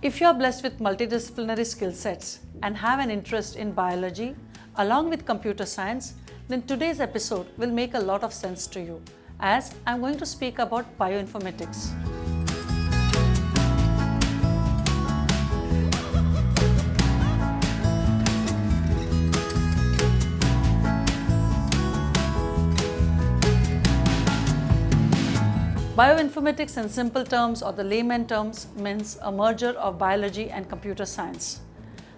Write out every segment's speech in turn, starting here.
If you are blessed with multidisciplinary skill sets and have an interest in biology along with computer science, then today's episode will make a lot of sense to you, as I'm going to speak about bioinformatics. Bioinformatics in simple terms or the layman terms means a merger of biology and computer science.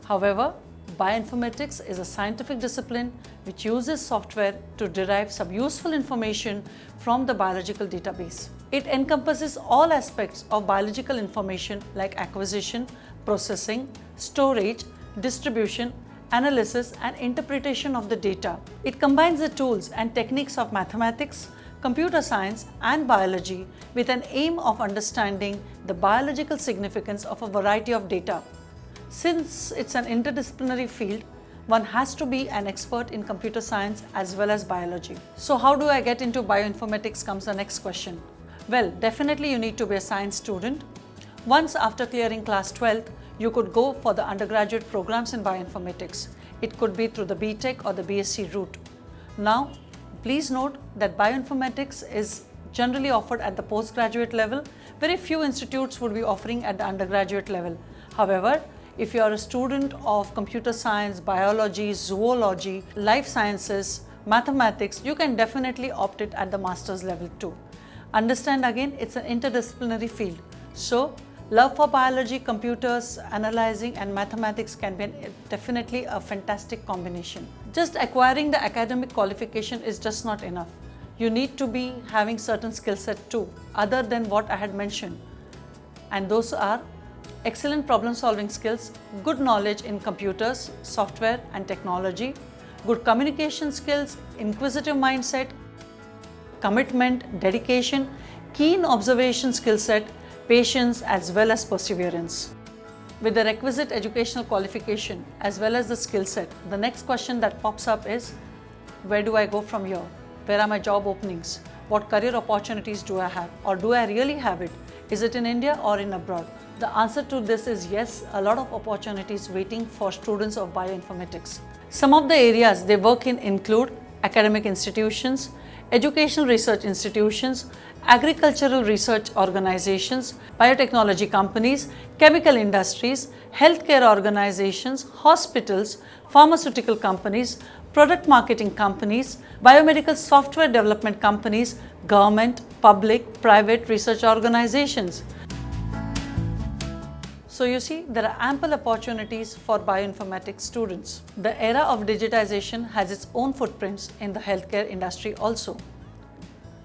However, bioinformatics is a scientific discipline which uses software to derive some useful information from the biological database. It encompasses all aspects of biological information like acquisition, processing, storage, distribution, analysis and interpretation of the data. It combines the tools and techniques of mathematics, computer science and biology with an aim of understanding the biological significance of a variety of data. Since it's an interdisciplinary field, one has to be an expert in computer science as well as biology. So how do I get into bioinformatics comes the next question. Well, definitely you need to be a science student. Once after clearing class 12th, you could go for the undergraduate programs in bioinformatics. It could be through the BTech or the BSc route. Now, please note that bioinformatics is generally offered at the postgraduate level. Very few institutes would be offering at the undergraduate level. However, if you are a student of computer science, biology, zoology, life sciences, mathematics, you can definitely opt it at the master's level too. Understand again, it's an interdisciplinary field. So, love for biology, computers, analyzing and mathematics can be definitely a fantastic combination. Just acquiring the academic qualification is just not enough. You need to be having certain skill set too, other than what I had mentioned. And those are excellent problem solving skills, good knowledge in computers, software and technology, good communication skills, inquisitive mindset, commitment, dedication, keen observation skill set, patience as well as perseverance. With the requisite educational qualification as well as the skill set, the next question that pops up is, where do I go from here? Where are my job openings? What career opportunities do I have? Or do I really have it? Is it in India or in abroad? The answer to this is yes, a lot of opportunities waiting for students of bioinformatics. Some of the areas they work in include academic institutions, educational research institutions, agricultural research organizations, biotechnology companies, chemical industries, healthcare organizations, hospitals, pharmaceutical companies, product marketing companies, biomedical software development companies, government, public, private research organizations. So you see, there are ample opportunities for bioinformatics students. The era of digitization has its own footprints in the healthcare industry also.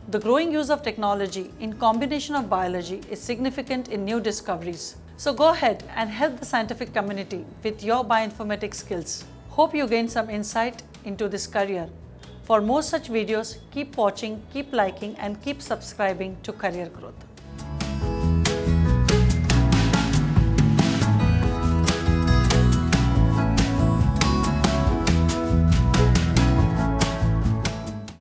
The growing use of technology in combination of biology is significant in new discoveries. So go ahead and help the scientific community with your bioinformatics skills. Hope you gain some insight into this career. For more such videos, keep watching, keep liking and keep subscribing to Career Growth.